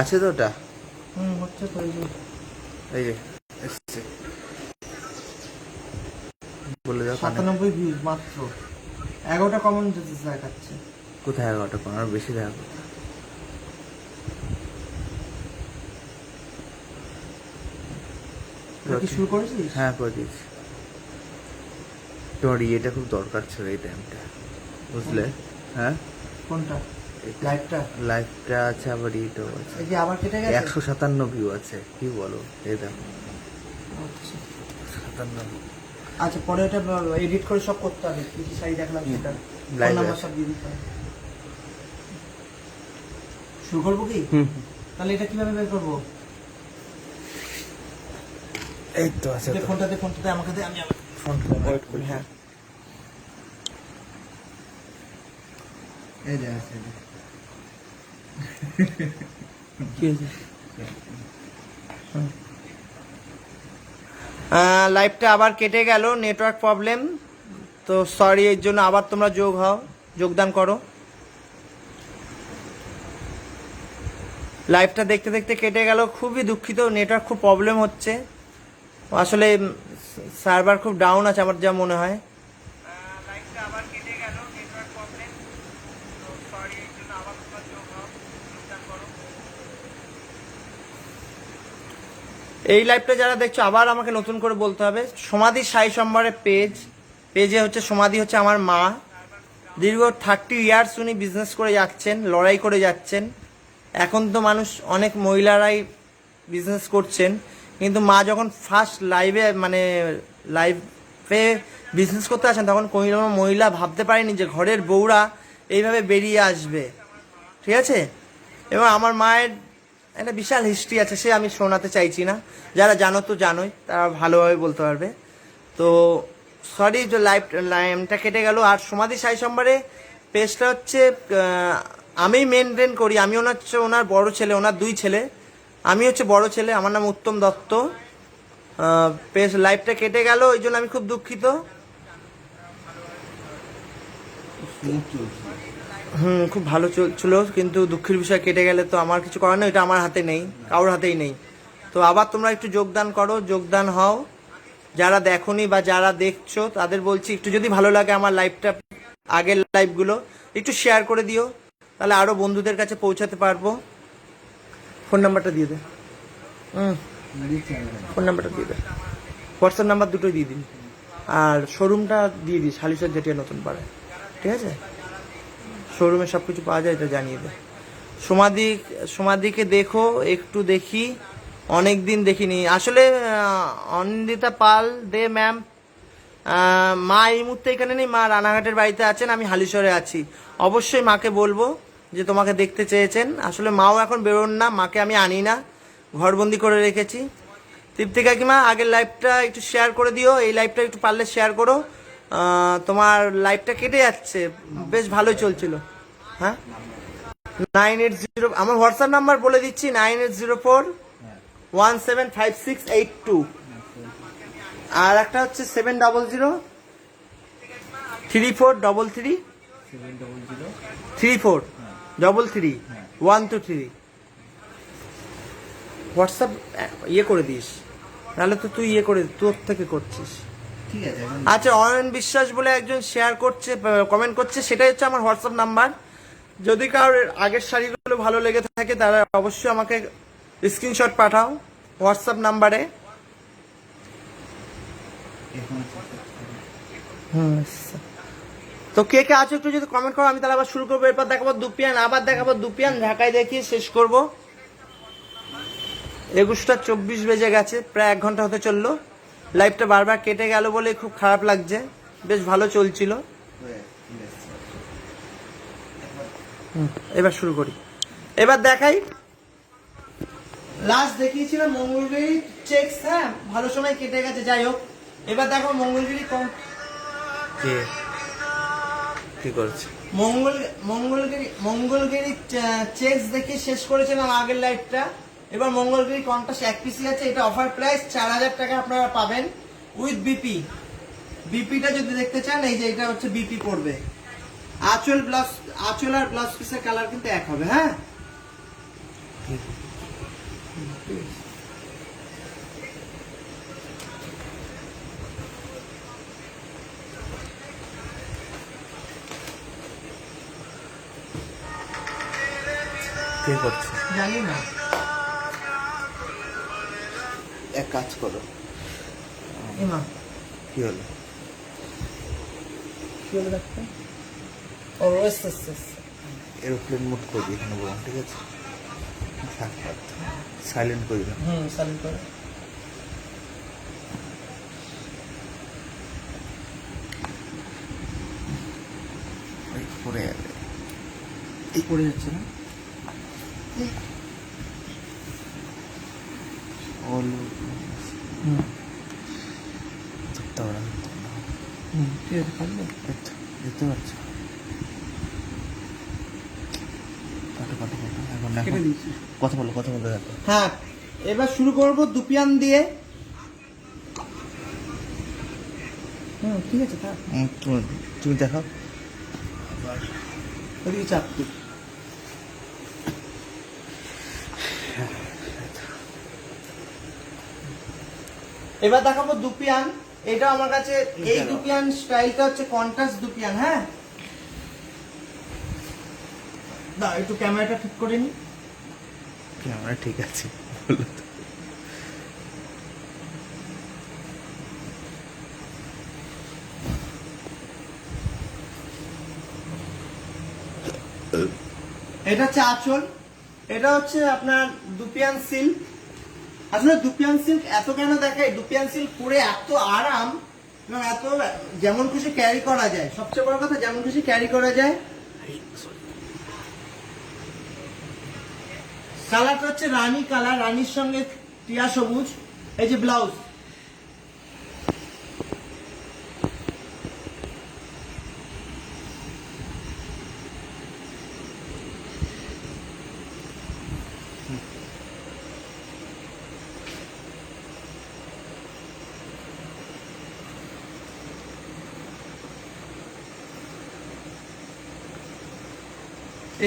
আছে তো ওটা? হচ্ছে তো এই যে এসছে, বলে দাও। 97 ভিউজ মাত্র, 11টা কমেন্ট দেখাচ্ছে। কোথায় 11টা কমেন্ট? আর বেশি দেখা কোথায়? কি শুরু করেছিস? হ্যাঁ, করে দিয়েছি। তোমার ইয়েটা খুব দরকার ছিল এই টাইমটা, বুঝলে? হ্যাঁ, কোনটা? লাইভটা? লাইভটা আছে, আবার ইয়েটাও আছে। এই যে আবার কেটে গেছে। 157 ভিউ আছে, কি বলো? এই দেখো, আচ্ছা 57। আচ্ছা, পরে এটা এডিট করে সব করতে হবে, কি কি সাইজ দেখলাম সেটা লাইভ নাম্বার সব দিয়ে দিতে হবে। শুরু করবো কি? তাহলে এটা কিভাবে বের করবো? এই তো আছে। ফোনটাতে আমাকে দে, আমি ফোনটা ওয়েট করি। হ্যাঁ, এই যে আছে। কি আছে? লাইভটা আবার কেটে গেল, নেটওয়ার্ক প্রবলেম, তো সরি এর জন্য। আবার তোমরা যোগদান করো। লাইভটা দেখতে দেখতে কেটে গেল, খুবই দুঃখিত, নেটওয়ার্ক খুব প্রবলেম হচ্ছে আসলে, সার্ভার খুব ডাউন আছে আমার যা মনে হয়। লাইভটা আবার কেটে গেল, নেটওয়ার্ক প্রবলেম, তো সরি এর জন্য। আবার তোমরা যোগদান করো। এই লাইভটা যারা দেখছো, আবার আমাকে নতুন করে বলতে হবে, সমাধি সাই সম্বরের পেজে হচ্ছে সমাধি হচ্ছে আমার মা। দীর্ঘ 30 ইয়ার্স উনি বিজনেস করে যাচ্ছেন, লড়াই করে যাচ্ছেন। এখন তো মানুষ অনেক মহিলারাই বিজনেস করছেন, কিন্তু মা যখন ফার্স্ট লাইভে বিজনেস করতে আসেন, তখন কোনো মহিলা ভাবতে পারেনি যে ঘরের বউরা এইভাবে বেরিয়ে আসবে, ঠিক আছে? এবং আমার মায়ের একটা বিশাল হিস্ট্রি আছে, সে আমি শোনাতে চাইছি না, যারা জানো তো জানোই, তারা ভালোভাবে বলতে পারবে। তো সরি যে লাইভটা কেটে গেল। আর সমাধি সাই সম্বারে পেজটা হচ্ছে আমি মেনটেন করি, আমি ওনার বড় ছেলে, ওনার 2 ছেলে, আমি হচ্ছে বড় ছেলে, আমার নাম উত্তম দত্ত। পেজ লাইভটা কেটে গেল, ওই জন্য আমি খুব দুঃখিত। খুব ভালো চলছিল, কিন্তু দুঃখের বিষয় কেটে গেলে তো আমার কিছু করার নেই, এটা আমার হাতে নেই, কারোর হাতেই নেই। তো আবার তোমরা একটু যোগদান করো, যোগদান হও। যারা দেখোনি বা যারা দেখছো তাদের বলছি, একটু যদি ভালো লাগে আমার লাইভটা, আগের লাইভগুলো একটু শেয়ার করে দিও, তাহলে আরো বন্ধুদের কাছে পৌঁছাতে পারবো। ফোন নাম্বারটা দিয়ে দে। ফোন নাম্বারটা দিয়ে দে, হোয়াটসঅ্যাপ নাম্বার দুটোই দিয়ে দিন, আর শোরুমটা দিয়ে দিস, হালিশহর জেটিয়া নতুন পাড়ায়, ঠিক আছে? শোরুমে সব কিছু পাওয়া যায়, এটা জানিয়ে দে। সমাধিকে দেখো, একটু দেখি, অনেক দিন দেখিনি আসলে। অনিন্দিতা পাল দে ম্যাম, মা এই মুহূর্তে এখানে নেই, মা রানাঘাটের বাড়িতে আছেন, আমি হালিশহরে আছি। অবশ্যই মাকে বলবো যে তোমাকে দেখতে চেয়েছেন। আসলে মাও এখন বেরোন না, মাকে আমি আনি না, ঘরবন্দি করে রেখেছি। তৃপ্তি কাকিমা, আগের লাইভটা একটু শেয়ার করে দিও, এই লাইভটা একটু পারলে শেয়ার করো। তোমার লাইভটা কেটে যাচ্ছে, বেশ ভালোই চলছিল। হ্যাঁ, 980, আমার হোয়াটসঅ্যাপ নাম্বার বলে দিচ্ছি, 9804175682, আর একটা হচ্ছে 70033333433 হোয়াটসঅ্যাপ ইয়ে করে দিস, নাহলে তো তুই ইয়ে করে তোর থেকে করছিস, ঠিক আছে? আচ্ছা, অয়ন বিশ্বাস বলে একজন শেয়ার করছে, কমেন্ট করছে, সেটাই হচ্ছে আমার হোয়াটসঅ্যাপ নাম্বার। যদি কারোর আগের শাড়িগুলো ভালো লেগে থাকে, তারা অবশ্যই আমাকে স্ক্রিনশট পাঠাও হোয়াটসঅ্যাপ নাম্বারে। তো কে কে আছো একটু যদি কমেন্ট করো, আমি তাহলে আবার শুরু করবো। এরপর দেখাবো দুপিয়ান, আবার দেখাবো দুপিয়ান, ঢাকায় দেখিয়ে শেষ করবো। 21:24 বেজে গেছে, প্রায় 1 ঘন্টা হতে চললো। লাইভটা বারবার কেটে গেল বলে খুব খারাপ লাগছে, বেশ ভালো চলছিল। এবার শুরু করি, এবার দেখাই। লাস্ট দেখিয়েছিলাম মঙ্গলগিরি চেকস, হ্যাঁ ভালো সময় কেটে গেছে, যাই হোক। এবার দেখো মঙ্গলগিরি কি করছে, মঙ্গলগিরি চেকস দেখে শেষ করেছিলাম আগের লাইভটা। এবার মঙ্গলগিরি কন্টাস 1 পিসি আছে, এটা অফার প্রাইস 4000 টাকা আপনারা পাবেন উইথ বিপিটা যদি দেখতে চান, এই যে এটা হচ্ছে বিপি পড়বে। আঁচল আর ব্লাউজ পিসের কালার কিন্তু এক হবে, হ্যাঁ। ঠিক আছে। কে করছে? জানি না। এক কাজ করো। এমা কি হলো? কি হলো দেখতে? ও এস। এরোপ্লেন মোড করবি এখানে বললাম, ঠিক আছে? থাক, সাইলেন্ট করি না। সাইলেন্ট করে। পরে যাবে, এই পড়ে যাচ্ছে না? ধরতে পারা ঠিক আছে, পারবে? দেখতে পাচ্ছ? কাটো এখন কেটে দিয়েছি। কথা বলো দেখো। হ্যাঁ, এবার শুরু করব দুপিয়ান দিয়ে। ঠিক আছে, থাক। তুমি দেখাও। ওদিকে চাপ তুই। এবার দেখাবো দুপিয়ান। এটা আমার কাছে এই দুপিয়ান স্টাইলটা হচ্ছে কন্ট্রাস্ট দুপিয়ান। হ্যাঁ, না একটু ক্যামেরাটা ঠিক করে নি। ক্যামেরা ঠিক আছে, বলো তো। এটা হচ্ছে আঁচল। এটা হচ্ছে আপনার দুপিয়ান সিল্ক। আসলে দুপিয়ান সিল্ক এত কেন দেখাই, দুপিয়ান সিল্ক পরে এত আরাম এবং এত যেমন খুশি ক্যারি করা যায়। সবচেয়ে বড় কথা, যেমন খুশি ক্যারি করা যায়। কালারটা হচ্ছে রানী কালার, রানীর সঙ্গে টিয়া সবুজ। এই যে ব্লাউজ,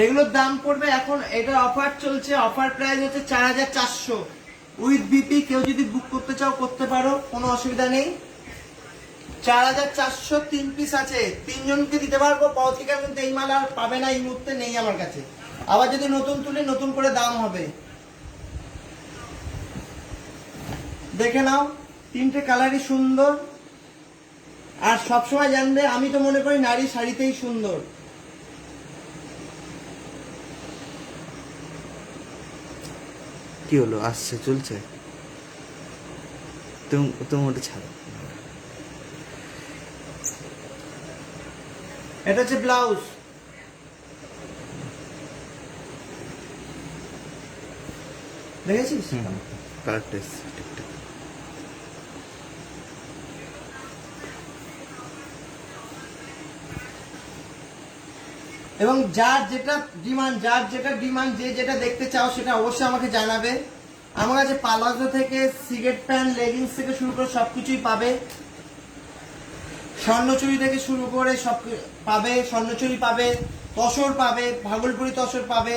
এগুলোর দাম পড়বে এখন, এটা অফার চলছে, অফার প্রাইস হচ্ছে 4400 উইথ বিপি। কেউ যদি বুক করতে চাও করতে পারো, কোনো অসুবিধা নেই। 4400 3 পিস আছে, 3 জনকে দিতে পারবো। পত্রিকা কিন্তু এই মাল আর পাবে না, এই মুহূর্তে নেই আমার কাছে। আবার যদি নতুন তুলি, নতুন করে দাম হবে। দেখে নাও, 3টে কালারই সুন্দর। আর সবসময় জানবে, আমি তো মনে করি নারী শাড়িতেই সুন্দর। কি হলো? আসছে, চলছে? তুমি ওটা ছাড়ো। এটা হচ্ছে ব্লাউজ। দেখেছিস? কালারটা এসছে ঠিকঠাক। এবং যার যেটা ডিমান্ড, যে যেটা দেখতে চাও সেটা অবশ্যই আমাকে জানাবে। আমার কাছে পালাজো থেকে সিগারেট প্যান্ট, লেগিংস থেকে শুরু করে সবকিছুই পাবে। স্বর্ণচুরি থেকে শুরু করে সব পাবে। স্বর্ণচুরি পাবে, তসর পাবে, ভাগলপুরি তসর পাবে,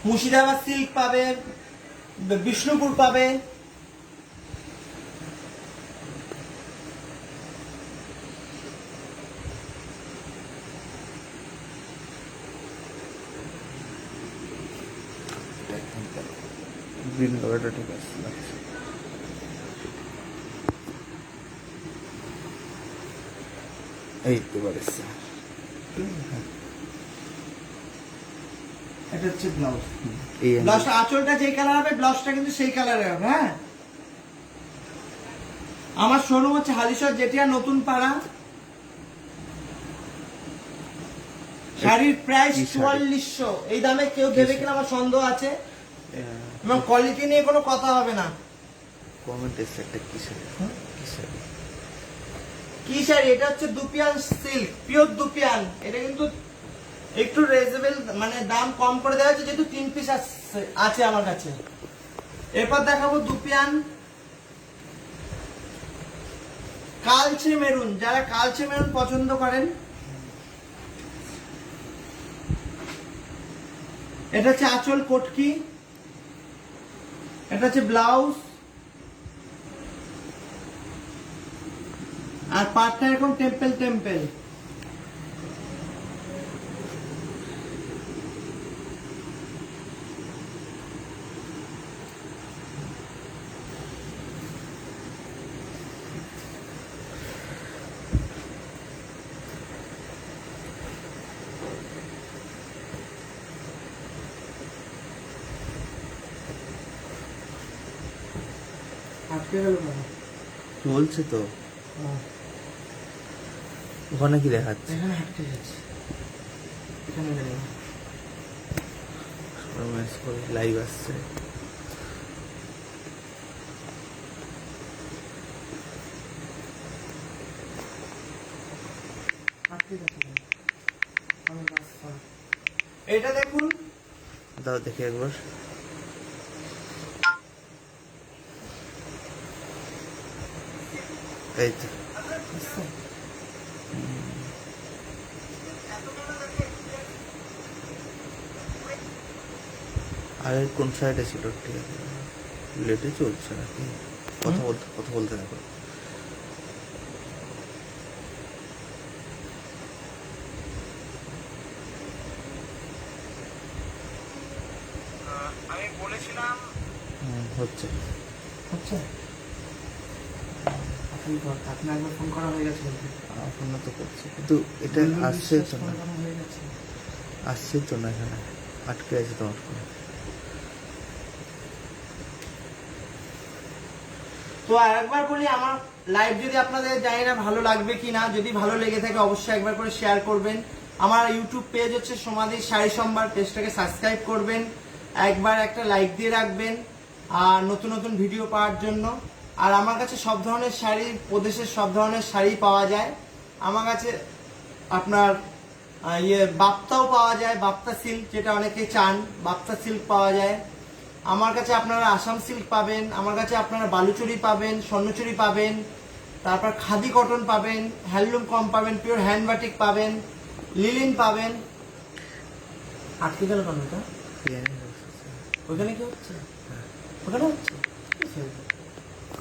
মুর্শিদাবাদ সিল্ক পাবে, বিষ্ণুপুর পাবে। গ্রিন কালারটা ঠিক আছে, লাগছে। এই তো এসছে। এটা হচ্ছে ব্লাউজ। এই ব্লাউজটা আঁচলটা যেই কালার হবে, ব্লাউজটা কিন্তু সেই কালারে হবে। হ্যাঁ, আমার শোরুম হচ্ছে হালিশহর জেটিয়া নতুন পাড়া। শাড়ির প্রাইস 4400। এই দামে কেউ দেবে কিনা আমার সন্দেহ আছে, এবং কোয়ালিটি নিয়ে কোনো কথা হবে না। কমেন্ট এসছে একটা কিসের কি শাড়ি? এটা হচ্ছে দুপিয়ান সিল্ক, পিওর দুপিয়ান। এটা কিন্তু একটু রিজনেবল, মানে দাম কম করে দেওয়া হয়েছে, যেহেতু 3 পিস আছে আমার কাছে। এরপর দেখাবো দুপিয়ান কালচে মেরুন। যারা কালচে মেরুন পছন্দ করেন, এটা হচ্ছে আঁচল কটকি। এটা হচ্ছে ব্লাউজ, আর পাটটা এরকম টেম্পল টেম্পল। আটকে গেল কেন? চলছে তো। ওখানে কি দেখাচ্ছে? এখানে আটকে যাচ্ছে, এখানে গেল না। লাইভ আসছে। আটকে যাচ্ছে কেন? আমি বাস এটা দেখুন, দাও দেখি একবার। এই তো আর কোন সাইডে ছিল? ঠিক আছে, লেটে চলছে নাকি? কথা বলতে থাকো। আমি বলেছিলাম হচ্ছে হচ্ছে। আপনি একবার ফোন করা হয়ে গেছে বলতে? ফোন তো করছে, কিন্তু এটা আসছে তো না, হয়ে গেছে। আসছে তো না, এখানে আটকে আছে তোমার ফোন। তো আরেকবার বলি, আমার লাইভ যদি আপনাদের জানি না ভালো লাগবে কিনা, যদি ভালো লেগে থাকে অবশ্যই একবার করে শেয়ার করবেন। আমার ইউটিউব পেজ হচ্ছে সমাধি শাড়ি সম্ভার, পেজটাকে সাবস্ক্রাইব করবেন, একবার একটা লাইক দিয়ে রাখবেন আর নতুন নতুন ভিডিও পাওয়ার জন্য। আর আমার কাছে সব ধরনের শাড়ি, প্রদেশের সব ধরনের শাড়ি পাওয়া যায়। আমার কাছে আপনার বাপ্তাও পাওয়া যায়, বাপ্তা সিল্ক, যেটা অনেকে চান, বাপ্তা সিল্ক পাওয়া যায়। আমার কাছে আপনারা আসাম সিল্ক পাবেন, আমার কাছে আপনারা বালুচুরি পাবেন, স্বর্ণচুরি পাবেন, তারপর খাদি কটন পাবেন, হ্যান্ডলুম কম পাবেন, পিওর হ্যান্ড বাটিক পাবেন, লিলিন পাবেন। আটকে গেল কেন এটা? ওখানে কি হচ্ছে? ওখানে হচ্ছে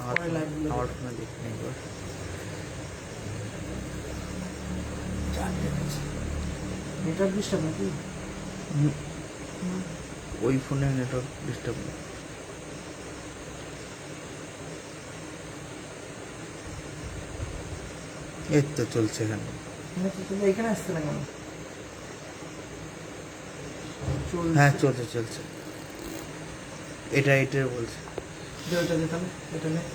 আমার ফোনে দেখি একবার। নেটওয়ার্ক ডিস্টার্ব নাকি? ওই ফোনে নেটওয়ার্ক ডিস্টার্ব নেই। এই তো চলছে এখানে। এখানে আসছে না কেন? হ্যাঁ চলছে চলছে, এটার বলছে। ওটা দিতাম, এটা নেই।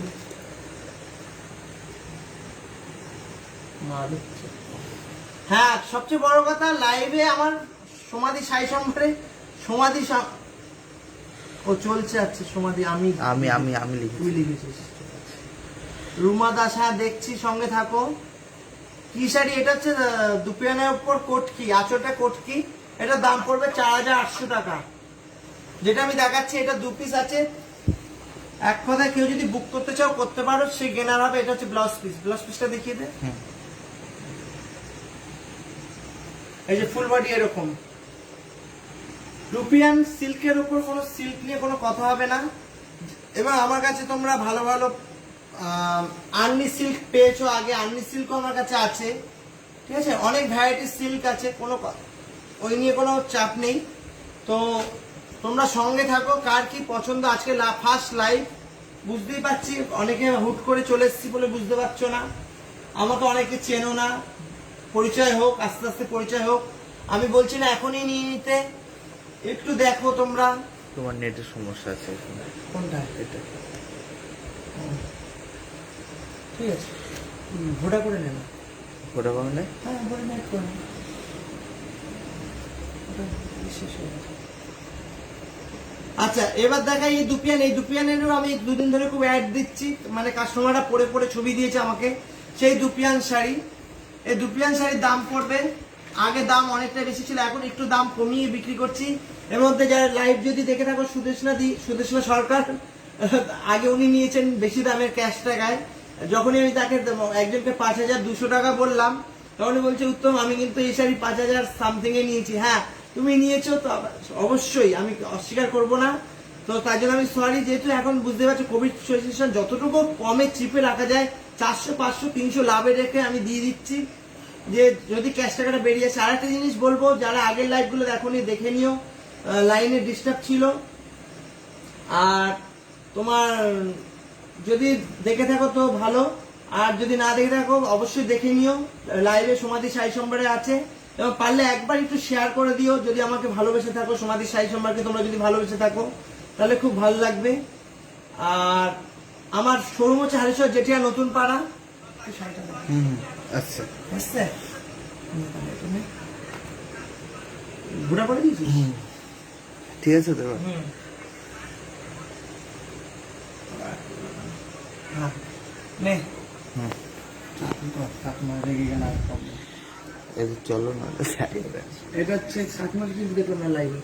হ্যাঁ, সবচেয়ে বড় কথা, লাইভে আমার সমাধি সাই সম্ভারে সমাধি ও চলছে। আচ্ছা সমাধি আমি তুই লিখেছিস। রুমা দাস, হ্যাঁ দেখছি, সঙ্গে থাকো। কি শাড়ি এটা? হচ্ছে দুপিয়ানের উপর কোটকি, আঁচলটা কোটকি। এটা দাম পড়বে 4800 টাকা। যেটা আমি দেখাচ্ছি এটা 2 পিস আছে। এক কথায় কেউ যদি বুক করতে চাও করতে পারো, সে গেনার হবে। এটা হচ্ছে ব্লাউজ পিস। ব্লাউজ পিসটা দেখিয়ে দে। এই যে ফুল বডি এরকম। রুপিয়ান সিল্কের উপর কোনো সিল্ক নিয়ে কোনো কথা হবে না। এবং আমার কাছে তোমরা ভালো ভালো আর্নি সিল্ক পেয়েছো আগে, আর্নি সিল্কও আমার কাছে আছে। ঠিক আছে, অনেক ভ্যারাইটির সিল্ক আছে, কোনো ওই নিয়ে কোনো চাপ নেই। তো তোমরা সঙ্গে থাকো, কার কি পছন্দ। আজকে ফার্স্ট লাইভ, বুঝতেই পারছি অনেকে হুট করে চলে এসেছি বলে বুঝতে পারছো না। আমাকে অনেকে চেনো না, পরিচয় হোক, আস্তে আস্তে পরিচয় হোক। আমি বলছি না এখনই নিয়ে নিতে, একটু দেখো তোমরা। তোমার নেটের সমস্যা আছে এখানে। কোনটা? এটা ঠিক আছে, ভোটা করে নেন। ওটা মানে? হ্যাঁ, ভোটা নেট করে নেন। শেষ হয়ে গেছে। আচ্ছা, এবার দেখাই এই দুপিয়ান। এই দুপিয়ানেরও আমি 2 দিন ধরে খুব অ্যাড দিচ্ছি, মানে কাস্টমাররা পরে পরে ছবি দিয়েছে আমাকে। সেই দুপিয়ান শাড়ি, এই দুপিয়ান শাড়ির দাম পড়বে, আগে দাম অনেকটা বেশি ছিল, এখন একটু দাম কমিয়ে বিক্রি করছি। এর মধ্যে যারা লাইভ যদি দেখে থাকো, সুদেষ্ণা সরকার, আগে উনি নিয়েছেন বেশি দামের ক্যাশ টাকায়। যখনই আমি তাকে একজনকে 5200 টাকা বললাম, তখনই বলছে উত্তম আমি কিন্তু এই শাড়ি 5000 সামথিং এ নিয়েছি। হ্যাঁ তুমি নিয়েছো তো, অবশ্যই আমি অস্বীকার করব না। তো তাই জন্য আমি সরি, যেহেতু এখন বুঝতে পারছি কোভিড সিচুয়েশন, যতটুকু কমে চিপে রাখা যায় 400 500 300 লাভে রেখে আমি দিয়ে দিচ্ছি, যে যদি ক্যাশ টাকাটা বেরিয়ে আসে। আর একটা জিনিস বলবো, যারা আগের লাইভগুলো দেখোনি দেখে নিও, লাইনে ডিস্টার্ব ছিল। আর তোমার যদি দেখে থাকো তো ভালো, আর যদি না দেখে থাকো অবশ্যই দেখে নিও, লাইভে সমাধি সাই সম্বারে আছে। এবং পারলে একবার একটু শেয়ার করে দিও, যদি আমাকে ভালোবেসে থাকো, সমাধি সাই সম্বারকে তোমরা যদি ভালোবেসে থাকো তাহলে খুব ভালো লাগবে। আর আমার শোরুম হচ্ছে হালিশহর জেঠিয়া নতুন পাড়া। আচ্ছা আসছে ঘোরা করে দিয়েছিস? ঠিক আছে তো। হ্যাঁ নে, হুম, কাকিমার রেগে গেল আর problem। এই যে চলো না এটা হচ্ছে কাকিমাকে কিন্তু দেখলাম না লাইভে।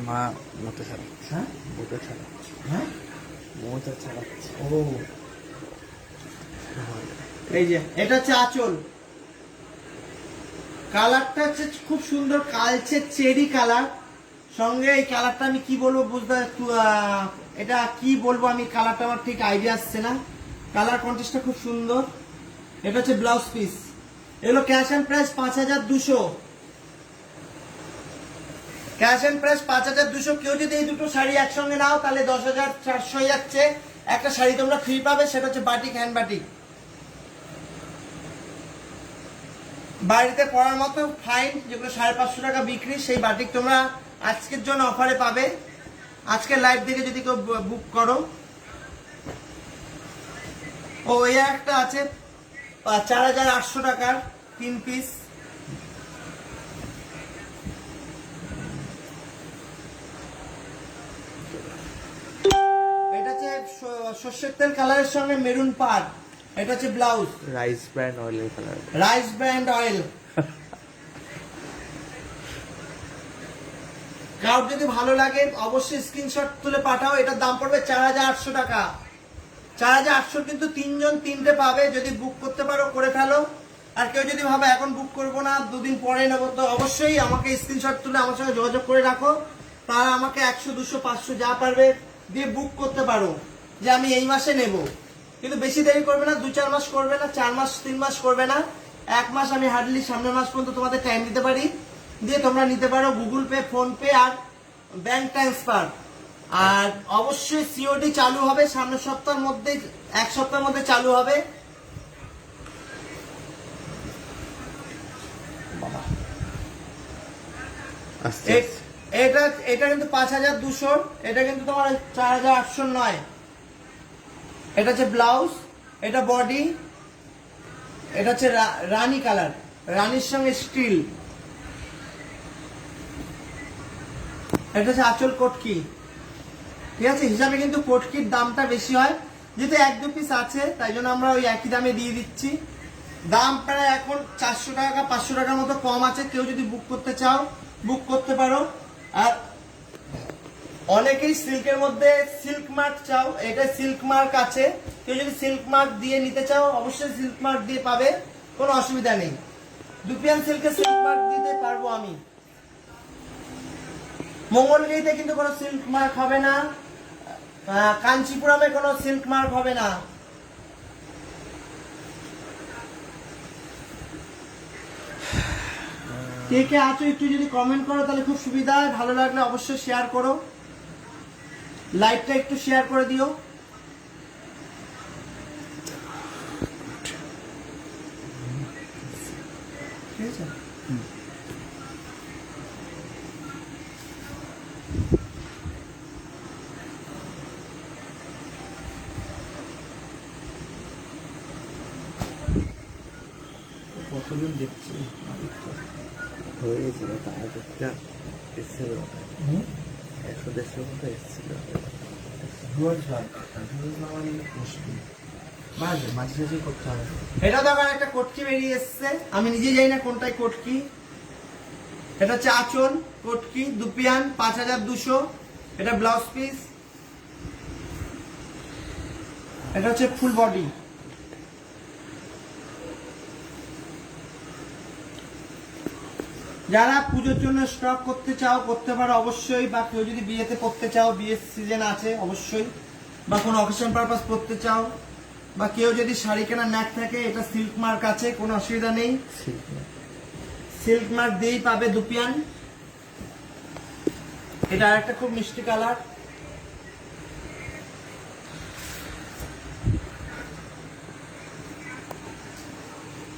মা মোটা ছাড়াচ্ছে। হ্যাঁ মোটা ছাড়াচ্ছে। হ্যাঁ মোটা ছাড়াচ্ছে। ও এই যে এটা হচ্ছে আঁচল, কালারটা হচ্ছে খুব সুন্দর, কালচে চেরি কালার। সঙ্গে এই কালারটা আমি কি বলবো বুঝতে, এটা কি বলবো আমি, কালারটা আমার ঠিক আইডিয়া আসছে না। কালার কন্ট্রাস্টটা খুব সুন্দর। এটা হচ্ছে ব্লাউজ পিস, এগুলো cash and price 5200। Cash and price 5200। কেউ যদি এই দুটো শাড়ি একসঙ্গে নাও তাহলে 10400 যাচ্ছে। একটা শাড়ি তোমরা ফ্রি পাবে, সেটা হচ্ছে বাটিক, হ্যান্ড বাটিক। বাড়িতে পরার মতো ফাইন, যেগুলো 550 টাকা বিক্রি, সেই বাটিক তোমরা আজকের জন্য অফারে পাবে। আজকের লাইভ দেখে যদি কেউ বুক করো। ও এই একটা আছে 4800 টাকার 3 পিস। এটা হচ্ছে সর্ষের তেল কালারের সঙ্গে মেরুন পাড়। এটা হচ্ছে ব্লাউজ, রাইস ব্র্যান্ড অয়েলের কালার। Rice brand oil. কাউর যদি ভালো লাগে অবশ্যই স্ক্রিনশট তুলে পাঠাও। এটার দাম পড়বে 4800 টাকা। 4800 কিন্তু 3 জন 3টে পাবে। যদি বুক করতে পারো করে ফেলো। আর কেউ যদি ভাবে এখন বুক করবো না, 2 দিন পরে নেবো, তো অবশ্যই আমাকে স্ক্রিনশট তুলে আমার সঙ্গে যোগাযোগ করে রাখো। তারা আমাকে 100 200 500 যা পারবে দিয়ে বুক করতে পারো, যে আমি এই মাসে নেব। কিন্তু বেশি দেরি করবে না, 2-4 মাস করবে না, 4 মাস 3 মাস করবে না, 1 মাস। আমি হার্ডলি সামনের মাস পর্যন্ত তোমাদের টাইম দিতে পারি, দিয়ে তোমরা নিতে পারো গুগল পে, ফোন পে আর ব্যাংক ট্রান্সফার। আর অবশ্যই সিওডি চালু হবে সামনের সপ্তাহের মধ্যে, 1 সপ্তাহের মধ্যে চালু হবে। আচ্ছা এটা এটা কিন্তু 5200, এটা কিন্তু তোমার 4800 নয়। এটা হচ্ছে ব্লাউজ, এটা বডি, এটা হচ্ছে রানী কালার, রানীর সঙ্গে স্টিল। এটা হচ্ছে আঁচল কোটকি। ঠিক আছে, হিসাবে কিন্তু কোটকির দামটা বেশি হয়, যেহেতু 1-2 পিস আছে তাই জন্য আমরা ওই একই দামে দিয়ে দিচ্ছি। দাম প্রায় এখন 400 টাকা 500 টাকার মতো কম আছে। কেউ যদি বুক করতে চাও বুক করতে পারো। আর অনেকেই সিল্কের মধ্যে সিল্ক মার্ক চাও, এটা সিল্ক মার্ক আছে। কেউ যদি সিল্ক মার্ক দিয়ে নিতে চাও অবশ্যই সিল্ক মার্ক দিয়ে পাবে, কোনো অসুবিধা নেই। দুপিয়ান সিল্কে সিল্ক মার্ক দিতে পারবো আমি। মঙ্গলগিরিতে কিন্তু কোনো সিল্ক মার্ক হবে না, কাঞ্চিপুরমে কোনো সিল্ক মার্ক হবে না। কে কে আছো একটু যদি কমেন্ট করো তাহলে খুব সুবিধা হয়। ভালো লাগলে অবশ্যই শেয়ার করো, লাইভটা একটু শেয়ার করে দিও। ঠিক আছে, কতদিন দেখছি হয়ে গেছিল, তার একটা এসেছিল 100-150 মতো এসেছিল। এটা দেখো একটা কটকি বেরিয়ে এসছে, আমি নিজে জানি না কোনটাই কটকি। এটা হচ্ছে আঁচল কটকি, দুপিয়ান 5200। এটা ব্লাউজ পিস, এটা হচ্ছে ফুল বডি। যারা পুজোর জন্য স্টক করতে চাও করতে পারো অবশ্যই, বা কেউ যদি বিয়েতে পড়তে চাও, বিয়ের সিজন আছে অবশ্যই, বা কোনো অকেশন পারপাস পড়তে চাও, বা কেউ যদি শাড়ি কেনার ন্যাক থাকে, এটা সিল্ক মার্ক আছে, কোনো অসুবিধা নেই, সিল্ক মার্ক দিয়েই পাবে দুপিয়ান। এটা আরেকটা খুব মিষ্টি কালার।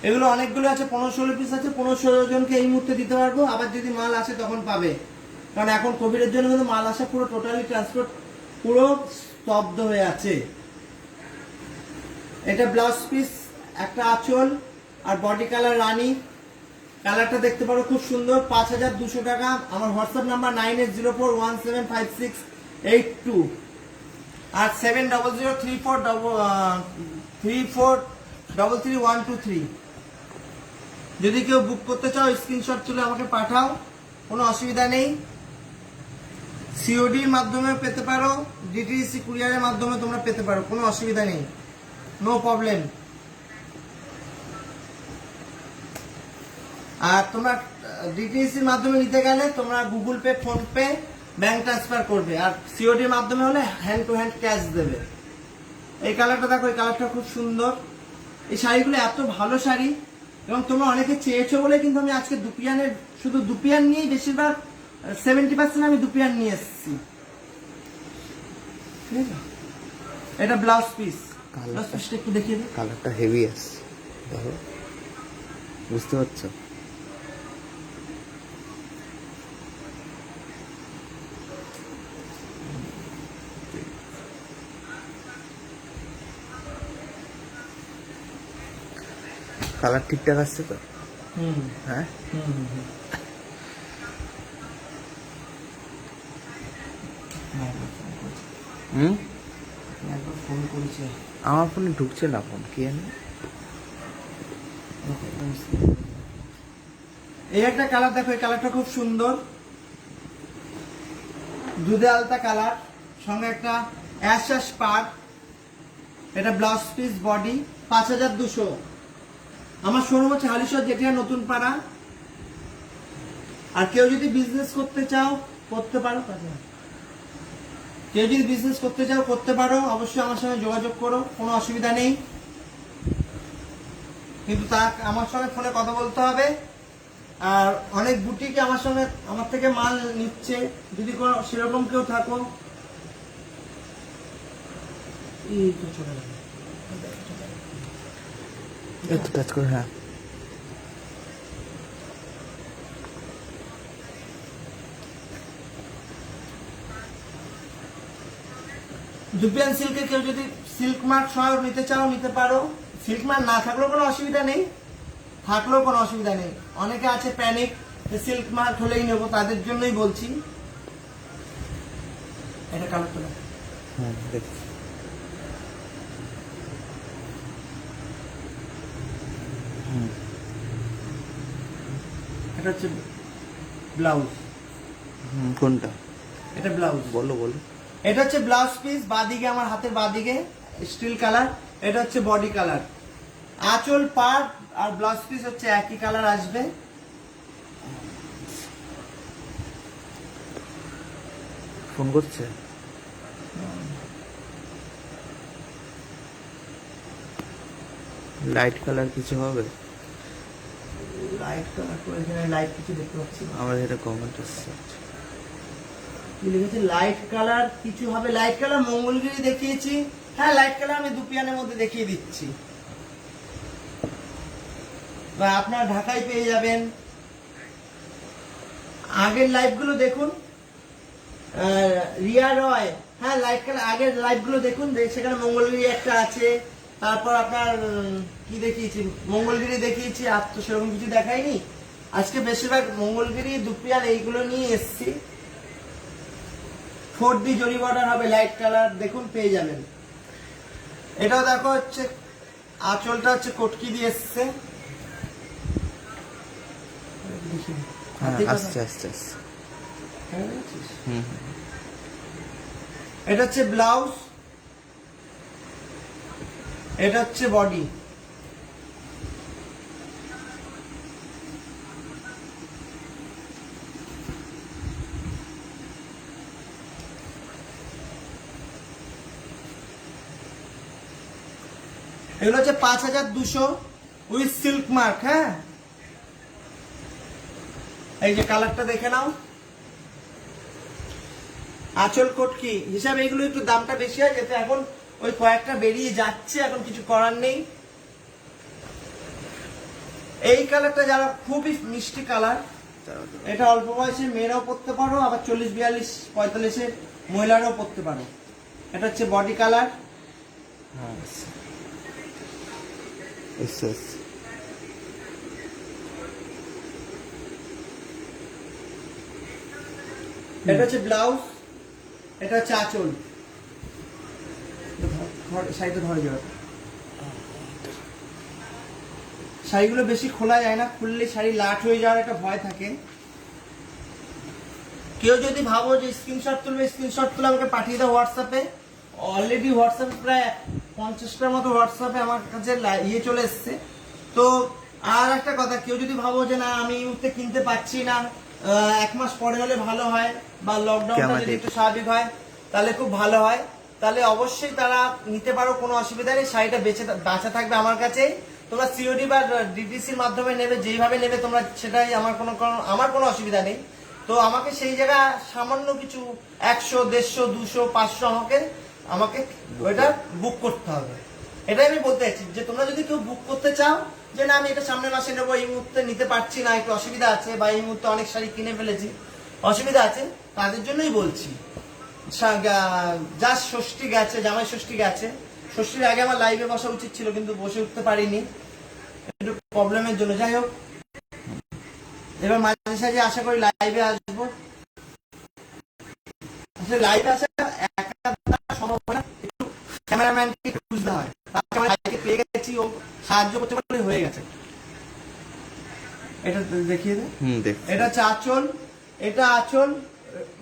এগুলো অনেকগুলো আছে, 15-16 পিস আছে, 15-16 জনকে এই মুহূর্তে দিতে পারবো। আবার যদি মাল আসে তখন পাবে, কারণ এখন কোভিডের জন্য কিন্তু মাল আসা পুরো টোটালি ট্রান্সপোর্ট পুরো স্তব্ধ হয়ে আছে। এটা ব্লাউজ পিস, একটা আঁচল আর বডি কালার রানী। কালারটা দেখতে পারো খুব সুন্দর। 5200 টাকা। আমার হোয়াটসঅ্যাপ নাম্বার 9804175682 আর 700343433123। যদি কেউ বুক করতে চাও স্ক্রিনশট তুলে আমাকে পাঠাও, কোনো অসুবিধা নেই। সিওডির মাধ্যমে পেতে পারো, ডিটিসি কুরিয়ারের মাধ্যমে তোমরা পেতে পারো, কোনো অসুবিধা নেই, নো প্রবলেম। আর তোমরা ডিটিসির মাধ্যমে নিতে গেলে তোমরা Google pay, phone pay, bank transfer করবে। আর সিওডির মাধ্যমে হলে হ্যান্ড টু হ্যান্ড ক্যাশ দেবে। এই কালারটা দেখো, এই কালারটা খুব সুন্দর। এই শাড়িগুলো এত ভালো শাড়ি, এবং তোমরা অনেকে চেয়েছো বলে কিন্তু আমি আজকে দুপিয়ানের, শুধু দুপিয়ান নিয়েই বেশিরভাগ 70% আমি দুপিয়ান নিয়ে এসেছি। এটা ব্লাউজ পিস, ব্লাউজ পিসটা একটু দেখিয়ে দিই। কালারটা হেভি আছে, দেখো, বুঝতে পারছো? কালার ঠিকঠাক আসছে তো? হ্যাঁ। ফোন করেছে, আমার ফোনে ঢুকছে না ফোন, কি জানি। এই একটা কালার দেখো, এই কালারটা খুব সুন্দর, দুধে আলতা কালার, সঙ্গে একটা অ্যাশ অ্যাশ পাড়। এটা ব্লাউজ পিস, বডি। 5200। আমার শোরুম হচ্ছে হালিশহর জেঠিয়া নতুন পাড়া। আর কেউ যদি বিজনেস করতে চাও করতে পারো, কেউ যদি বিজনেস করতে চাও করতে পারো, অবশ্যই আমার সঙ্গে যোগাযোগ করো, কোনো অসুবিধা নেই। কিন্তু তা আমার সঙ্গে ফোনে কথা বলতে হবে। আর অনেক বুটিকে আমার থেকে মাল নিচ্ছে, যদি কোনো সেরকম কেউ থাকো, এই তো চলে যাবে, একটু টাচ করে, হ্যাঁ। দুপিয়ান সিল্কে কেউ যদি সিল্ক মার্ক সহ নিতে চাও নিতে পারো। সিল্ক মার্ক না থাকলেও কোনো অসুবিধা নেই, থাকলেও কোনো অসুবিধা নেই। অনেকে আছে প্যানিক, সিল্ক মার্ক হলেই নেবো, তাদের জন্যই বলছি। এটা কালার তো দেখছি। এটা হচ্ছে ব্লাউজ। কোনটা? এটা ব্লাউজ। বলো বলো। এটা হচ্ছে ব্লাউজ পিস, বাদিকে আমার হাতের বাদিকে স্টিল কালার। এটা হচ্ছে বডি কালার। আঁচল পাড় আর ব্লাউজ পিস হচ্ছে একই কালার আসবে। ফোন করছে, লাইট কালার কিছু হবে? লাইট কালার করে এখানে লাইট কিছু দেখতে পাচ্ছি না। আমার এটা কমেন্ট আসছে, কি লিখেছে? লাইট কালার কিছু হবে। লাইট কালার মঙ্গলগিরি দেখিয়েছি। হ্যাঁ, লাইট কালার আমি দুপিয়ানের মধ্যে দেখিয়ে দিচ্ছি, বা আপনার ঢাকায় পেয়ে যাবেন। আগের লাইভ গুলো দেখুন, রিয়া রয়। হ্যাঁ, লাইট কালার আগের লাইভ গুলো দেখুন, সেখানে মঙ্গলগিরি একটা আছে। তারপর আপনার কি দেখিয়েছি, মঙ্গলগিরি দেখিয়েছি। আর তো সেরকম কিছু দেখাইনি। আজকে বেশিরভাগ মঙ্গলগিরি, দুপিয়ান এইগুলো নিয়ে এসছি। 4D জরি বর্ডার হবে, লাইট কালার দেখুন, পেয়ে যাবেন। এটাও দেখো হচ্ছে আঁচলটা হচ্ছে কটকি দিয়ে এসছে। আস্তে আস্তে আস্তে। এটা হচ্ছে ব্লাউজ, এটা হচ্ছে বডি। এগুলো হচ্ছে 5200 উইথ সিল্ক মার্ক। হ্যাঁ, এই যে কালারটা দেখে নাও। আঁচল কোট কি হিসাবে এগুলো একটু দামটা বেশি হয়, যেহেতু এখন ওই কয়েকটা বেরিয়ে যাচ্ছে, এখন কিছু করার নেই। এই কালারটা যারা খুবই মিষ্টি কালার, এটা অল্প বয়সে মেয়েরাও পরতে পারো, আবার 40, 42, 45 মহিলারাও পরতে পারো। এটা হচ্ছে বডি কালার। হ্যাঁ, এটা হচ্ছে ব্লাউজ, এটা হচ্ছে আঁচল। শাড়িতে ধরে যাবে, শাড়িগুলো বেশি খোলা যায় না, খুললে শাড়ি লাট হয়ে যাওয়ার একটা ভয় থাকে। কেউ যদি ভাবো যে স্ক্রিনশট তুলবে, স্ক্রিনশট তুলে আমাকে পাঠিয়ে দাও হোয়াটসঅ্যাপে। অলরেডি হোয়াটসঅ্যাপে প্রায় 50টার মতো হোয়াটসঅ্যাপে আমার কাছে ইয়ে চলে এসছে। তো আর একটা কথা, কেউ যদি ভাবো যে না আমি এই মুহূর্তে কিনতে পারছি না, 1 মাস পরে হলে ভালো হয়, বা লকডাউনটা যদি একটু স্বাভাবিক হয় তাহলে খুব ভালো হয়, তাহলে অবশ্যই তারা নিতে পারো, কোনো অসুবিধা নেই। শাড়িটা বাঁচা থাকবে আমার কাছে। তোমরা সিওডি বা ডিটিসির মাধ্যমে নেবে, যেইভাবে নেবে তোমরা, সেটাই আমার কোনো অসুবিধা নেই। তো আমাকে সেই জায়গা সামান্য কিছু 100, 150, 200, 500 আমাকে ওইটা বুক করতে হবে। এটাই আমি বলতে চাইছি, যে তোমরা যদি কেউ বুক করতে চাও যে না আমি এটা সামনের মাসে নেবো, এই মুহূর্তে নিতে পারছি না, একটু অসুবিধা আছে, বা এই মুহূর্তে অনেক শাড়ি কিনে ফেলেছি, অসুবিধা আছে, তাদের জন্যই বলছি। যা ষষ্ঠী গেছে, জামাই ষষ্ঠী গেছে, ষষ্ঠীর আগে আমার লাইভে বসা উচিত ছিল, কিন্তু বসে উঠতে পারিনি একটু প্রবলেমের জন্য। যাই হোক, এবার মাঝে সাঝে আশা করি লাইভে আসবো। লাইভে আসা একা সম্ভব হয় না, একটু ক্যামেরাম্যানকে বুঝতে হয়। তাকে আমার লাইভে পেয়ে গেছি, ও সাহায্য করতে পারলে হয়ে গেছে। এটা দেখিয়ে দে। এটা হচ্ছে আঁচল, এটা আঁচল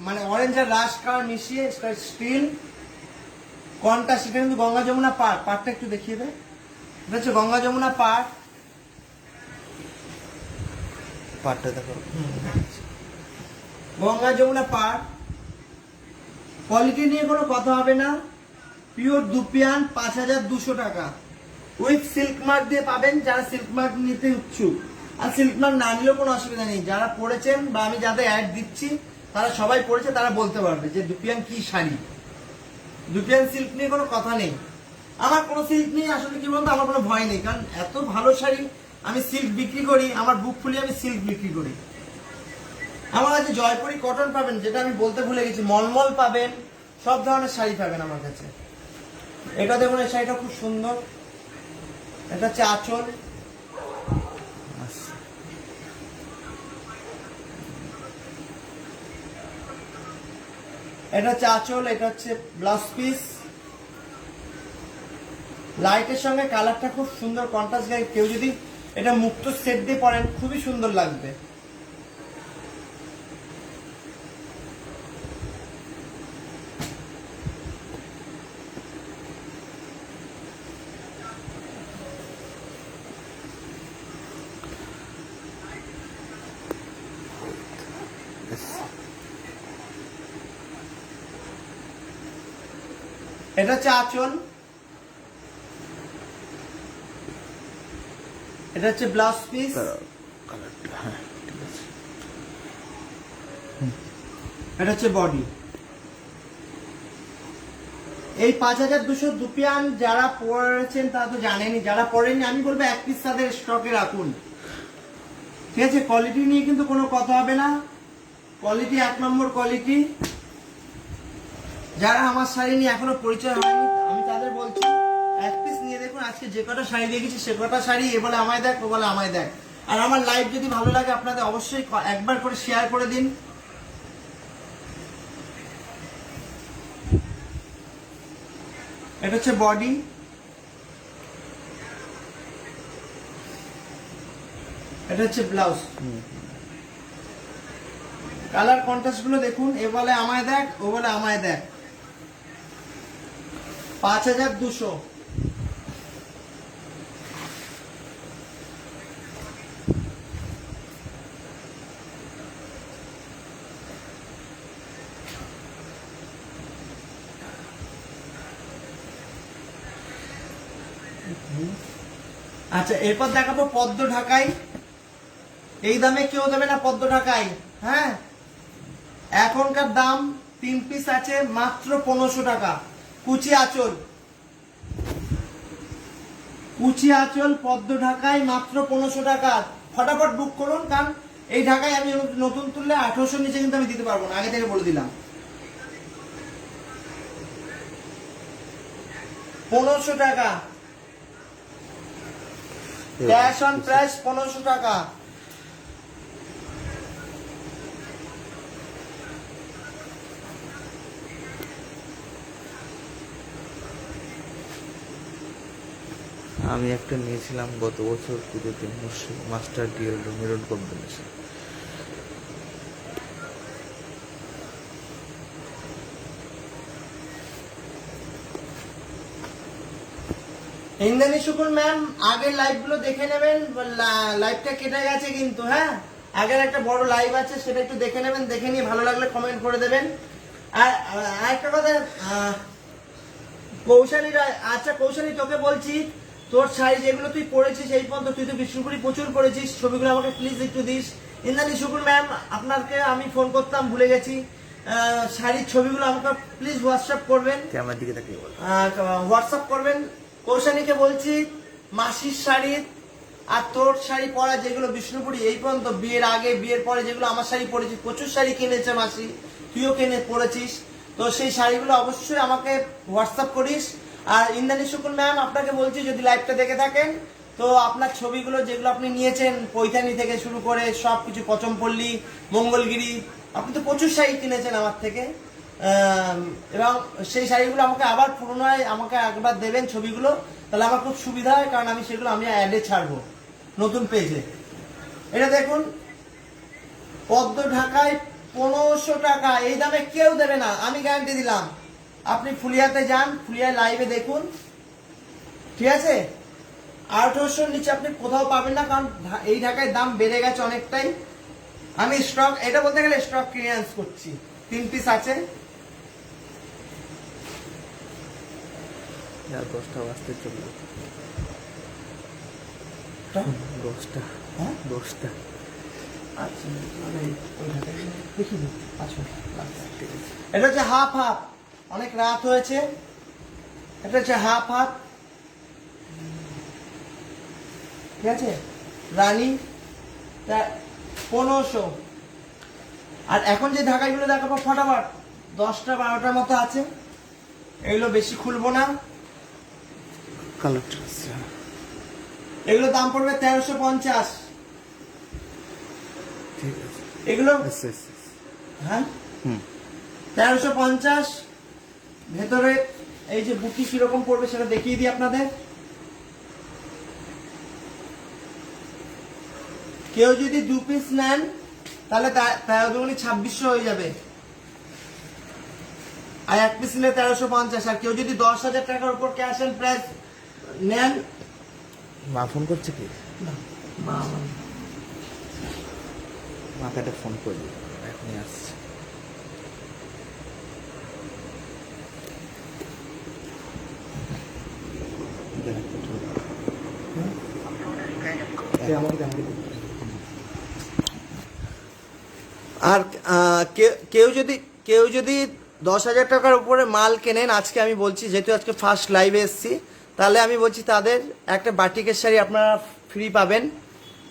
মানে অরেঞ্জ আর রাশ কালার মিশিয়ে স্টিল কন্ট্রাস্ট। এটা কিন্তু গঙ্গা যমুনা পাড়টা একটু দেখিয়ে দে। এটা হচ্ছে গঙ্গা যমুনা পাটটা দেখো, গঙ্গা যমুনা পাড়। কোয়ালিটি নিয়ে কোনো কথা হবে না, পিওর দুপিয়ান, 5200 টাকা উইথ সিল্ক মার্ক দিয়ে পাবেন, যারা সিল্ক মার্ক নিতে ইচ্ছুক। আর সিল্ক মার্ক না নিলেও কোনো অসুবিধা নেই, যারা পড়েছেন বা আমি যাদের অ্যাড দিচ্ছি তারা সবাই পড়েছে, তারা বলতে পারবে যে দুপিয়ান কি শাড়ি। দুপিয়ান সিল্ক নিয়ে কোনো কথা নেই, আমার কোনো সিল্ক নিয়ে আসলে কি বলতো, আমার কোনো ভয় নেই, কারণ এত ভালো শাড়ি আমি সিল্ক বিক্রি করি, আমার বুক ফুলিয়ে আমি সিল্ক বিক্রি করি। আমার কাছে জয়পুরি কটন পাবেন, যেটা আমি বলতে ভুলে গেছি, মলমল পাবেন, সব ধরনের শাড়ি পাবেন আমার কাছে। এটা দেখুন, এই শাড়িটা খুব সুন্দর, এটা হচ্ছে আঁচল। এটা হচ্ছে আঁচল, এটা হচ্ছে ব্লাউজ পিস। লাইটের সঙ্গে কালারটা খুব সুন্দর কন্ট্রাস্ট গায়ে, কেউ যদি এটা মুক্ত সেট দিয়ে পরেন খুবই সুন্দর লাগবে। এটা হচ্ছে আঁচল, এটা হচ্ছে ব্লাউজ পিস, এটা হচ্ছে বডি। এই 5200 দুপিয়ান যারা পড়েছেন তারা তো জানেনি, যারা পড়েনি আমি বলবো 1 পিস তাদের স্টকে রাখুন, ঠিক আছে? কোয়ালিটি নিয়ে কিন্তু কোনো কথা হবে না, কোয়ালিটি 1 নম্বর কোয়ালিটি। যারা আমার শাড়ি নিয়ে এখনো পরিচয় হয়নি আমি তাদের বলছি 1 পিস নিয়ে দেখুন। আজকে যে কটা শাড়ি দেখেছি সে কটা শাড়ি এ বলে আমায় দেখ, ও বলে আমায় দেখ। আর আমার লাইভ যদি ভালো লাগে আপনাদের অবশ্যই একবার করে শেয়ার করে দিন। এটা হচ্ছে বডি, এটা হচ্ছে ব্লাউজ। কালার কন্ট্রাস্ট গুলো দেখুন, এ বলে আমায় দেখ, ও বলে আমায় দেখ। 5200। আচ্ছা, এরপর দেখাবো পদ্ম ঢাকাই। এই দামে কেউ দেবে না পদ্ম ঢাকাই। হ্যাঁ, এখনকার দাম 3 পিস আছে মাত্র 1500 টাকা। কুচি আঁচল, কুচি আঁচল পদ্ম ঢাকাই মাত্র 1500 টাকা। ফটাফট বুক করুন, কারণ এই ঢাকায় আমি নতুন তুললে 1800 নিচে কিন্তু আমি দিতে পারবো না, আগে থেকে বলে দিলাম। 1500 টাকা ক্যাশ অন প্রাইস, 1500 টাকা। আমি একটা নিয়েছিলাম গত বছর পুজোতে master DL maroon combination. Indrani Shukur ma'am, আগের লাইভ গুলো দেখে নেবেন, লাইভটা কেটে গেছে কিন্তু। হ্যাঁ, আগের একটা বড় লাইভ আছে, সেটা একটু দেখে নেবেন, দেখে নিয়ে ভালো লাগলে কমেন্ট করে দেবেন। আর একটা কথা, কৌশালী, আচ্ছা কৌশালী, তোকে বলছি, তোর শাড়ি যেগুলো তুই পরেছিস এই পর্যন্ত, তুই তো বিষ্ণুপুরি প্রচুর পরেছিস, ছবিগুলো আমাকে প্লিজ একটু দিস। ইন্দ্রাণী শুকুর ম্যাম, আপনাকে আমি ফোন করতাম, ভুলে গেছি। শাড়ির ছবিগুলো আমাকে প্লিজ হোয়াটসঅ্যাপ করবেন, ক্যামেরার দিকে তাকিয়ে বল। হোয়াটসঅ্যাপ করবেন। কৌশানীকে বলছি, মাসির শাড়ি আর তোর শাড়ি পরা যেগুলো বিষ্ণুপুরি এই পর্যন্ত, বিয়ের আগে বিয়ের পরে যেগুলো আমার শাড়ি পরেছিস, প্রচুর শাড়ি কিনেছে মাসি, তুইও কিনে পরেছিস, তো সেই শাড়িগুলো অবশ্যই আমাকে হোয়াটসঅ্যাপ করিস। আর ইন্দ্রাণী শুকুর ম্যাম, আপনাকে বলছি, যদি লাইভটা দেখে থাকেন তো আপনার ছবিগুলো যেগুলো আপনি নিয়েছেন পৈথানি থেকে শুরু করে সব কিছু, কচমপল্লী, মঙ্গলগিরি, আপনি তো প্রচুর শাড়ি কিনেছেন আমার থেকে, এবং সেই শাড়িগুলো আমাকে আবার পুনরায় আমাকে একবার দেবেন ছবিগুলো, তাহলে আমার খুব সুবিধা হয়, কারণ আমি সেগুলো আমি অ্যাডে ছাড়বো নতুন পেজে। এটা দেখুন, পদ্ম ঢাকায় 1500 টাকা, এই দামে কেউ দেবে না, আমি গ্যারান্টি দিলাম। আপনি ফুলিয়াতে যান, ফুলিয়ার লাইভে দেখুন, ঠিক আছে? 1800 নিচে আপনি কোথাও পাবেন না, কারণ এই ঢাকায় দাম বেড়ে গেছে অনেকটাই। আমি স্টক, এটা বলতে গেলে স্টক ক্লিয়ারেন্স করছি। 3 পিস আছে। 10টা বাজতে চলবে। 10টা, হ্যাঁ 10টা। আচ্ছা, দেখি এটা হচ্ছে হাফ হাফ, অনেক রাত হয়েছে। এটা হচ্ছে হাফ হাফ, ঠিক আছে? রানী 1500। আর এখন যে ঢাকাইগুলো দেখাবো ফটাফট 10টা 12টার মতো আছে, এগুলো বেশি খুলবো না। কালারটা এগুলো দাম পড়বে 1350। ঠিক আছে, এগুলো এস। হ্যাঁ 1350। ভেতরে এই যে বুটি কিরকম পড়বে সেটা দেখিয়ে দিই আপনাদের। কেউ যদি 2 পিস নেন তাহলে 2600 হয়ে যাবে, আর 1 পিস নিলে 1350। আর কেউ যদি 10,000 টাকার উপর ক্যাশ অন প্রাইস নেন, মা ফোন করছে কি? মা মাকে একটা ফোন করবি, এখনই আসছে। আর কেউ যদি 10,000 টাকার উপরে মাল কেনেন, আজকে আমি বলছি, যেহেতু আজকে ফার্স্ট লাইভে এসেছি, তাহলে আমি বলছি তাদের একটা বাটিকের শাড়ি আপনারা ফ্রি পাবেন।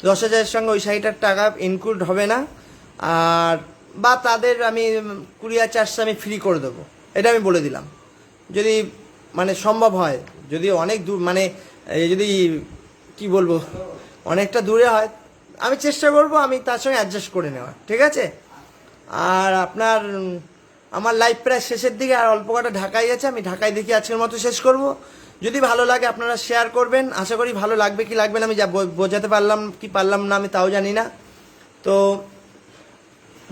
10,000-এর সঙ্গে ওই শাড়িটার টাকা ইনক্লুড হবে না, আর বা তাদের আমি কুরিয়ার চার্জটা আমি ফ্রি করে দেবো, এটা আমি বলে দিলাম। যদি মানে সম্ভব হয়, যদি অনেক দূর, মানে যদি কি বলবো, অনেকটা দূরে হয়, আমি চেষ্টা করব আমি তার সঙ্গে অ্যাডজাস্ট করে নেওয়ার, ঠিক আছে? আর আপনার আমার লাইভ প্রায় শেষের দিকে, আর অল্প কটা ঢাকাই আছে, আমি ঢাকায় দেখি আজকের মতো শেষ করব। যদি ভালো লাগে আপনারা শেয়ার করবেন, আশা করি ভালো লাগবে কি লাগবে না আমি যা বোঝাতে পারলাম কি পারলাম না আমি তাও জানি না। তো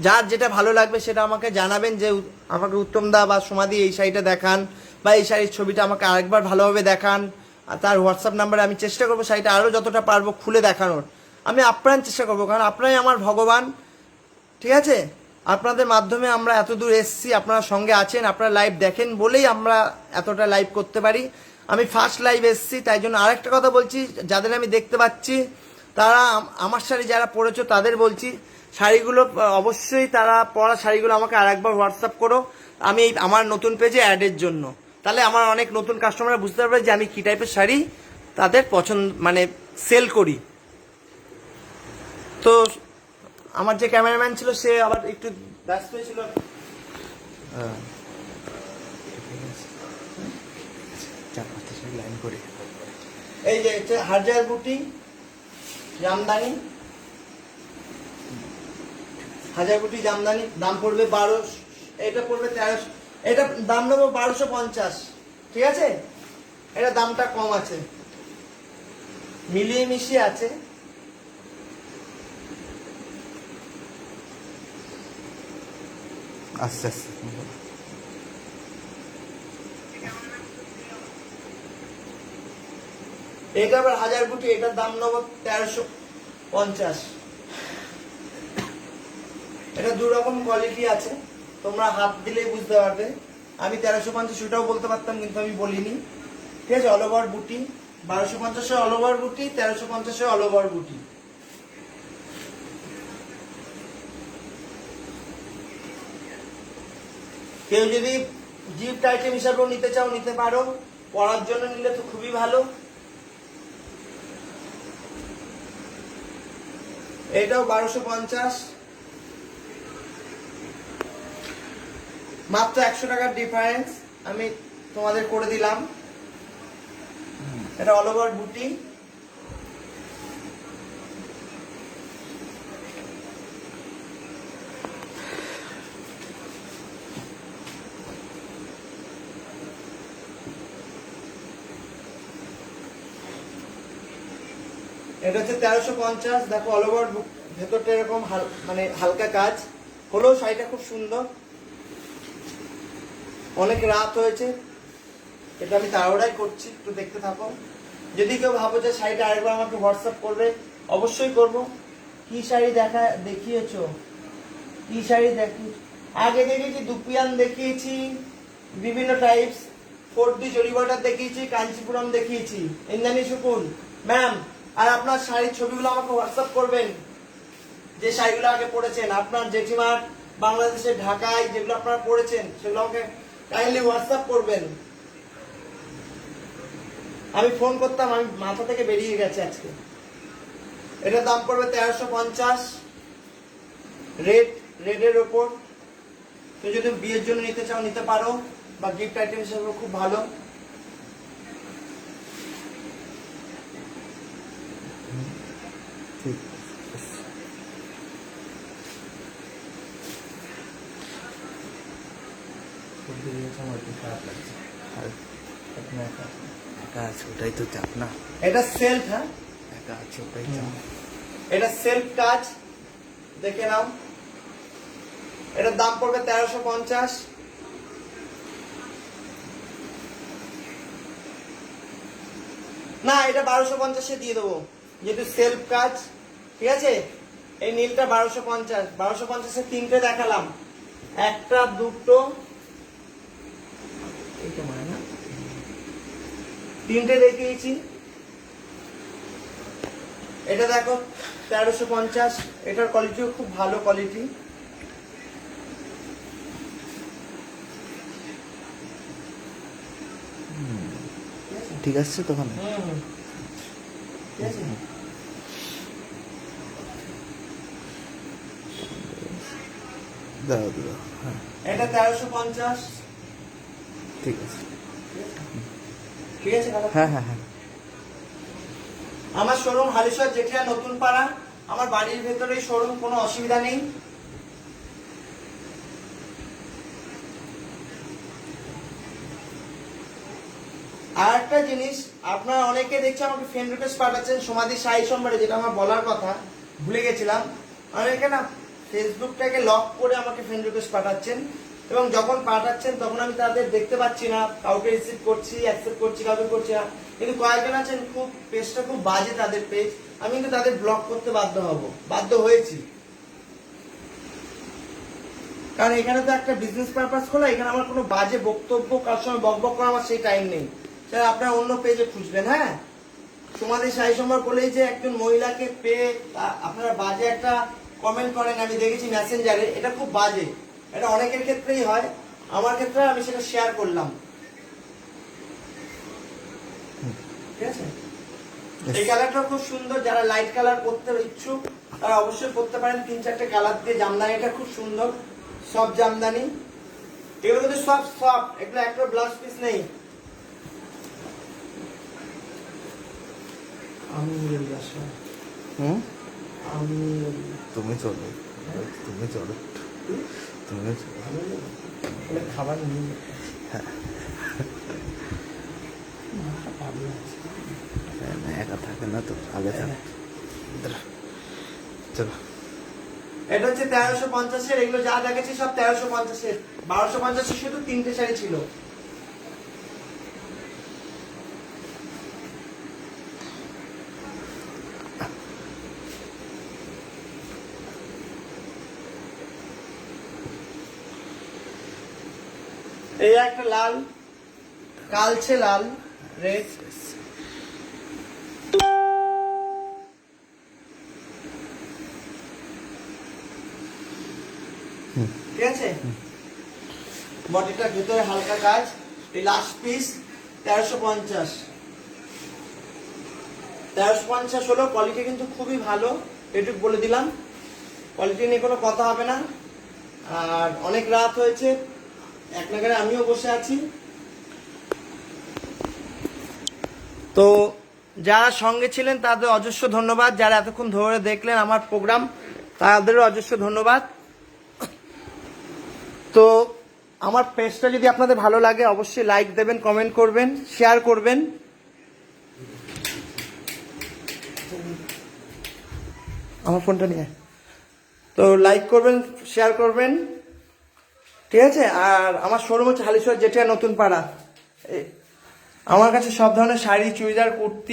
যার যেটা ভালো লাগবে সেটা আমাকে জানাবেন, যে আমাকে উত্তম দা বা সমাধি এই শাড়িটা দেখান, বা এই শাড়ির ছবিটা আমাকে আরেকবার ভালোভাবে দেখান। আর তার হোয়াটসঅ্যাপ নাম্বারে আমি চেষ্টা করবো শাড়িটা আরও যতটা পারবো খুলে দেখানোর, আমি আপ্রাণ চেষ্টা করবো, কারণ আপনারাই আমার ভগবান, ঠিক আছে? আপনাদের মাধ্যমে আমরা এত দূর এসেছি, আপনারা সঙ্গে আছেন, আপনারা লাইভ দেখেন বলেই আমরা এতটা লাইভ করতে পারি। আমি ফার্স্ট লাইভ এসেছি, তাই জন্য আরেকটা কথা বলছি, যাদের আমি দেখতে পাচ্ছি তারা আমার শাড়ি যারা পরেছো তাদের বলছি, শাড়িগুলো অবশ্যই তারা পরা শাড়িগুলো আমাকে আরেকবার হোয়াটসঅ্যাপ করো, আমি আমার নতুন পেজে অ্যাডের জন্য। তাহলে আমার অনেক নতুন কাস্টমাররা বুঝতে পারবে যে আমি কী টাইপের শাড়ি তাদের পছন্দ মানে সেল করি। তো আমার যে ক্যামেরাম্যান ছিল সে আবার একটু ব্যস্ত ছিল। হ্যাঁ, চার পাঁচটা শাড়ি লাইন করে। এই যে এটা হাজার বুটি জামদানি, হাজার বুটি জামদানি, দাম পড়বে 12, এটা পড়বে 1300, এটা দাম নেবো 1250, ঠিক আছে? এটা দামটা কম আছে, মিলিয়ে মিশিয়ে আছে। আস্তে আস্তে এটা আবার হাজার বুটি, এটার দাম নেবো 1350। এটা দু রকম কোয়ালিটি আছে, তোমরা হাত দিলেই বুঝতে পারবে। আমি 1350 ওটাও বলতে পারতাম কিন্তু আমি বলিনি, ঠিক আছে? অল ওভার বুটি 1250 অল ওভার বুটি, 1350 অল ওভার বুটি। কেউ যদি গিফট আইটেম হিসাবেও নিতে চাও নিতে পারো, পড়ার জন্য নিলে তো খুবই ভালো। এটাও 1250, মাত্র 100 টাকার ডিফারেন্স আমি তোমাদের করে দিলাম। এটা অল ওভার বুটি, এটা হচ্ছে 1350। দেখো অল ওভার ভেতরটা এরকম মানে হালকা কাজ হলেও শাড়িটা খুব সুন্দর। অনেক রাত হয়েছে, এটা আমি তাড়াহুড়াই করছি, একটু দেখতে থাকো। যদি কেউ ভাবো যে শাড়িটা আরেকবার আমাকে হোয়াটসঅ্যাপ করবে, অবশ্যই করব। কি শাড়ি দেখিয়েছো? কি শাড়ি আগে দেখেছি দুপিয়ান দেখিয়েছি, বিভিন্ন টাইপস, 4D জরি বর্ডার দেখিয়েছি, কাঞ্চিপুরম দেখিয়েছি, ইন্দ্রাণী শুকুন ম্যাম। আর আপনার শাড়ির ছবিগুলো আমাকে হোয়াটসঅ্যাপ করবেন, যে শাড়িগুলো আগে পরেছেন, আপনার জেঠিমার বাংলাদেশের ঢাকায় যেগুলো আপনারা পরেছেন সেগুলো আমাকে কাইন্ডলি হোয়াটসঅ্যাপ করবেন। আমি ফোন করতাম, আমি মাথা থেকে বেরিয়ে গেছে আজকে। এটার দাম পড়বে 1350, রেডের ওপর। তো যদি বিয়ের জন্য নিতে চাও নিতে পারো, বা গিফট আইটেম হিসেবে খুব ভালো। ঠিক আমার একটু খারাপ লাগছে, আর আপনি একা আছে ওটাই তো চাপ না। এটা সেলফ, হ্যাঁ একা আছে ওটাই চাপ। এটা সেলফ কাজ, দেখে নাও। এটার দাম পড়বে 1350। না, এটা 1250 দিয়ে দেবো, যেহেতু সেলফ কাজ, ঠিক আছে? এই নীলটা 1250, 1250 তিনটে দেখালাম, একটা দুটো এইটা মানে না, তিনটে দেখিয়েছি। এটা দেখো 1350, এটার কোয়ালিটিও খুব ভালো কোয়ালিটি। ঠিক আছে তখন ঠিক আছে। দাও দাও, হ্যাঁ এটা 1350, ঠিক আছে, ঠিক আছে দাদা? হ্যাঁ হ্যাঁ হ্যাঁ। আমার শোরুম হালিশহর জেঠিয়া নতুন পাড়া, আমার বাড়ির ভেতরেই শোরুম, কোনো অসুবিধা নেই। আর একটা জিনিস, আপনারা অনেকে দেখছি আমাকে ফ্রেন্ড রিকোয়েস্ট পাঠাচ্ছেন সমাধি শাড়ি সম্বরে, যেটা আমার বলার কথা ভুলে গেছিলাম। অনেকে না ফেসবুকটাকে লক করে আমাকে ফ্রেন্ড রিকোয়েস্ট পাঠাচ্ছেন, এবং যখন পাঠাচ্ছেন তখন আমি তাদের দেখতে পাচ্ছি না, কাউকে রিসিভ করছি, অ্যাকসেপ্ট করছি, কাউকে করছি না। কিন্তু কয়েকজন আছেন খুব পেজটা খুব বাজে তাদের পেজ, আমি কিন্তু তাদের ব্লক করতে বাধ্য হয়েছি। কারণ এখানে তো একটা বিজনেস পারপাস খোলা, এখানে আমার কোনো বাজে বক্তব্য কার সময় বকবক করা আমার সেই টাইম নেই। তাহলে আপনারা অন্য পেজে খুঁজবেন। হ্যাঁ, সমাধি সাই সম্বার বলেই যে একজন মহিলাকে পেয়ে আপনারা বাজে একটা কমেন্ট করেন, আমি দেখেছি মেসেঞ্জারে, এটা খুব বাজে। এটা অনেকের ক্ষেত্রেই হয়, আমার ক্ষেত্রে আমি সেটা শেয়ার করলাম। ঠিক আছে, এই কালারটা খুব সুন্দর। যারা লাইট কালার পরতে ইচ্ছুক তারা অবশ্যই পরতে পারেন। 3-4টে কালার দিয়ে জামদানিটা খুব সুন্দর, সব জামদানি। এগুলো কিন্তু সব সফট, এগুলো একটা ব্লাউজ পিস নেই। আমি তুমি চলো, তুমি চলো, তুমি খাবার নিয়ে একা থাকে না তো, আগে থাকে। চলো, এটা হচ্ছে 1350-এর। এগুলো যা দেখেছি সব 1350-এর। 1250-এর শুধু 3টে শাড়ি ছিল। এই একটা লাল, কালচে লাল, রেড। ঠিক আছে, বডিটার ভিতরে হালকা কাজ। এই লাস্ট পিস 1350। 1350 হলো। কোয়ালিটি কিন্তু খুবই ভালো, এটুকু বলে দিলাম। কোয়ালিটি নিয়ে কোনো কথা হবে না। আর অনেক রাত হয়েছে, এক নাগারে আমিও বসে আছি। তো যারা সঙ্গে ছিলেন তাদের অজস্র ধন্যবাদ। যারা এতক্ষণ ধরে দেখলেন আমার প্রোগ্রাম তাদেরও অজস্র ধন্যবাদ। তো আমার পেজটা যদি আপনাদের ভালো লাগে অবশ্যই লাইক দেবেন, কমেন্ট করবেন, শেয়ার করবেন। আমার ফোনটা নিয়ে তো লাইক করবেন, শেয়ার করবেন। ঠিক আছে, আর আমার শোরুম হচ্ছে হালিশহর জেঠিয়া নতুন পাড়া। আমার কাছে সব ধরনের শাড়ি, চুড়িদার, কুর্তি